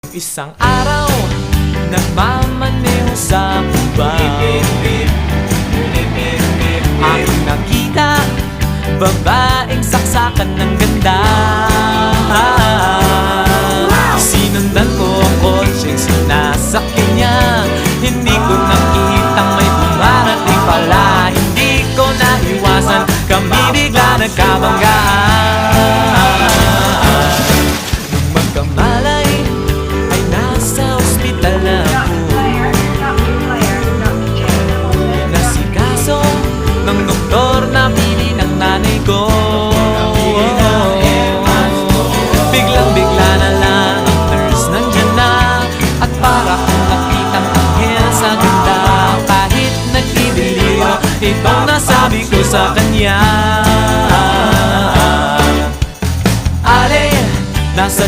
Isang araw, nagmamaneho sa kuba. Aking nakita, babaeng saksakan ng ganda. Sinundan ko ang kotseng sinasakyan niya. Hindi ko nakitang may dumarating pala. Hindi ko naiwasan, kami bigla nagkabanggaan. Nung magkamalay, ay nasa ospital na ako. Nasikaso ng doktor na pili ng nanay ko. Biglang-bigla na lang ang nurse nandyan na. At para kong nakitang anghel sa ganda. Kahit nagdideliro, itong nasabi ko sa kanya. Ale, nasa